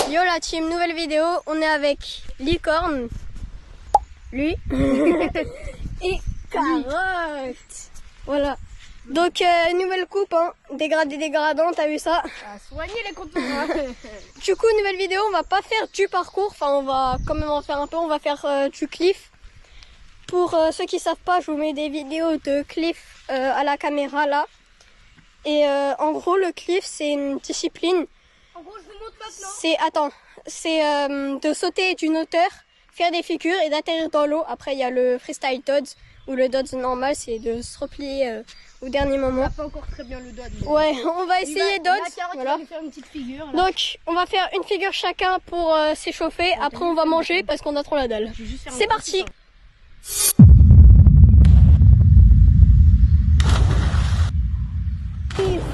Yo la team, nouvelle vidéo, on est avec Licorne, lui, et Carotte. Voilà. Donc nouvelle coupe, hein. Dégradé dégradant, t'as vu ça? Soigner les contours. Hein. Du coup, nouvelle vidéo, on va pas faire du parcours, enfin on va quand même en faire un peu, on va faire du cliff. Pour ceux qui savent pas, je vous mets des vidéos de cliff à la caméra là. Et en gros, le cliff c'est une discipline. En gros, je vous montre maintenant. C'est de sauter d'une hauteur, faire des figures et d'atterrir dans l'eau. Après, il y a le freestyle dodge ou le dodge normal, c'est de se replier au dernier moment. On n'a pas encore très bien le dodge. Ouais, on va essayer dodge. Voilà. Faire une petite figure, là. Donc, on va faire une figure chacun pour s'échauffer. Après, on va manger parce qu'on a trop la dalle. C'est parti.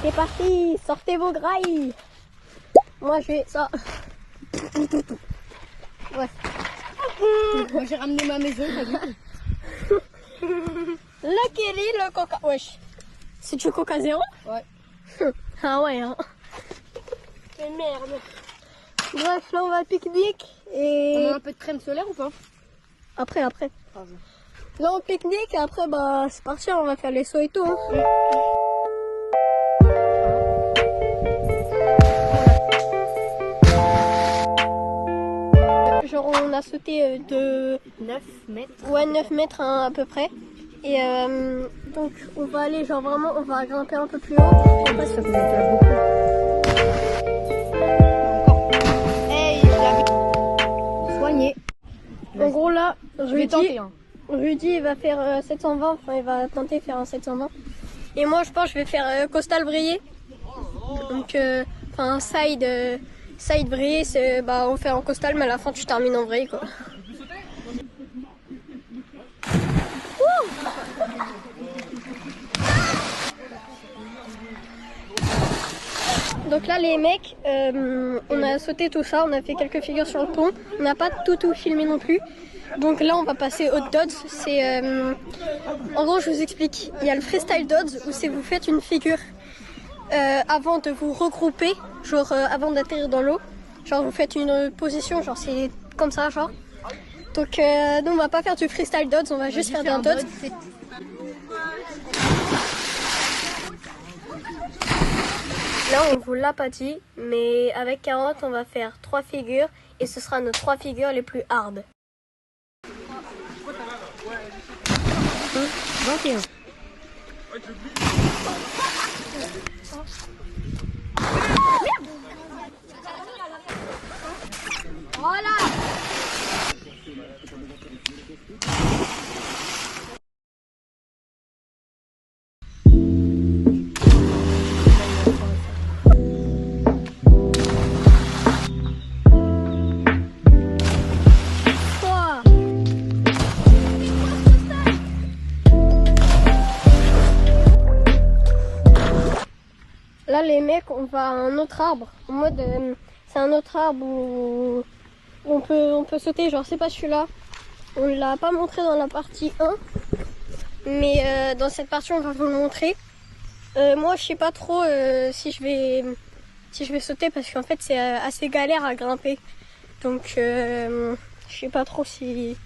C'est parti, sortez vos grailles. Moi j'ai ça. Ouais. Moi j'ai ramené ma maison, t'as vu? Le Kelly, le coca. Wesh. C'est du coca zéro? Ouais. Ah ouais, hein. Mais merde. Bref, là on va à pique-nique et. On a un peu de crème solaire ou pas? Après. Là on pique-nique et après bah c'est parti, on va faire les sauts et tout. Hein. Genre on a sauté de 9 mètres. Ouais, 9 mètres hein, à peu près. Et donc on va aller genre vraiment, on va grimper un peu plus haut. Je sais pas si ça peut être beaucoup. Hey, je l'avais soigné. En gros là, Rudy il va faire 720, enfin il va tenter de faire un 720. Et moi je pense que je vais faire costal vrillé. Donc enfin side vrillé, c'est bah on fait en costal mais à la fin tu termines en vrille quoi. Donc là les mecs, on a sauté tout ça, on a fait quelques figures sur le pont, on n'a pas tout filmé non plus. Donc là on va passer au dodge, c'est en gros je vous explique, il y a le freestyle dodge où c'est vous faites une figure avant de vous regrouper, genre avant d'atterrir dans l'eau, genre vous faites une position, genre c'est comme ça genre. Donc nous on va pas faire du freestyle dodge, on va juste faire un dodge. Là on vous l'a pas dit, mais avec Carotte on va faire 3 figures et ce sera nos 3 figures les plus hard. 21. Voilà. Là les mecs on va à un autre arbre, en mode c'est un autre arbre où on peut sauter, genre c'est pas celui-là, on l'a pas montré dans la partie 1, mais dans cette partie on va vous le montrer. Moi je sais pas trop si je vais sauter parce qu'en fait c'est assez galère à grimper, donc je sais pas trop si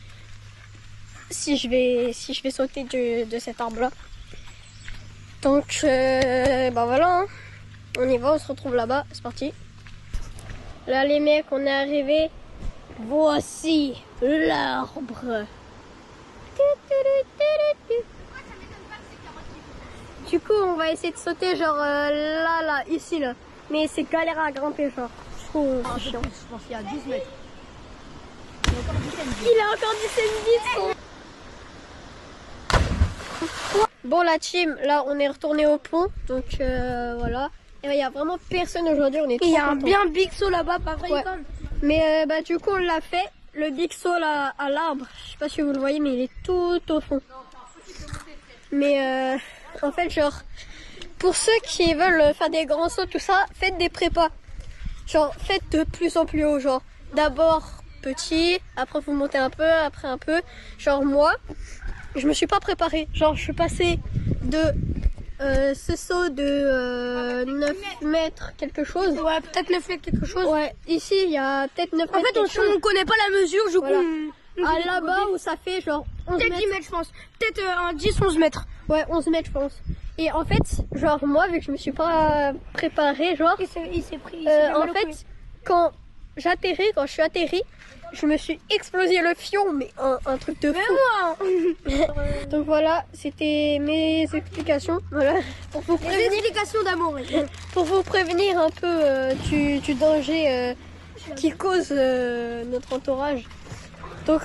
je vais sauter de cet arbre là. Donc bah voilà hein. On y va, on se retrouve là-bas, c'est parti. Là les mecs, on est arrivés. Voici l'arbre. Du coup, on va essayer de sauter genre là, ici là. Mais c'est galère à grimper genre. Je trouve c'est chiant. Je pense qu'il y a 12 mètres. Il a encore 17 bits. Bon la team, là on est retourné au pont, donc voilà. Il n'y a vraiment personne aujourd'hui, on est trop Il y a un contents. bien big saut là-bas, pas vrai? Ouais. Mais bah du coup on l'a fait, le big saut là à l'arbre, je sais pas si vous le voyez mais il est tout au fond. Mais en fait genre, pour ceux qui veulent faire des grands sauts tout ça, faites des prépas. Genre faites de plus en plus haut, genre d'abord petit, après vous montez un peu, après un peu. Genre moi, je me suis pas préparée, genre je suis passée de ce saut de 9 mètres quelque chose. Ouais, peut-être 9 mètres quelque chose. Ouais, ici il y a peut-être 9 En mètres fait, on connaît pas la mesure, du Voilà. coup. Là-bas où ça fait genre 11 Peut-être mètres. 10 mètres, je pense. Peut-être un 10, 11 mètres. Ouais, 11 mètres je pense. Et en fait, genre moi vu que je me suis pas préparée, genre Il s'est pris. en fait quand je suis atterri, je me suis explosé le fion, mais un truc de fou. Donc voilà, c'était mes explications. Voilà, pour vous Des prévenir, explications d'amour. pour vous prévenir un peu du danger qui cause notre entourage. Donc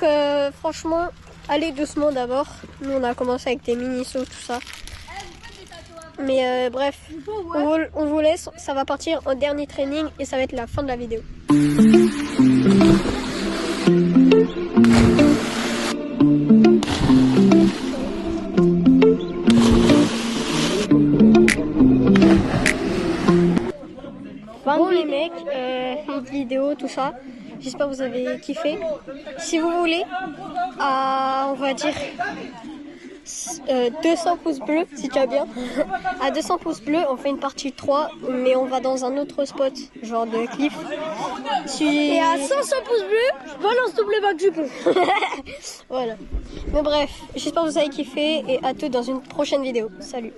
franchement, allez doucement d'abord. Nous on a commencé avec des mini-sauts, tout ça. Mais bref, on vous laisse, ça va partir en dernier training et ça va être la fin de la vidéo. Bon les mecs, une vidéo, tout ça. J'espère que vous avez kiffé. Si vous voulez, on va dire 200 pouces bleus, si tu as bien. À 200 pouces bleus, on fait une partie 3, mais on va dans un autre spot, genre de cliff. Et à 500 pouces bleus, je balance double bac du peu. Voilà. Mais bref, j'espère que vous avez kiffé et à tous dans une prochaine vidéo. Salut.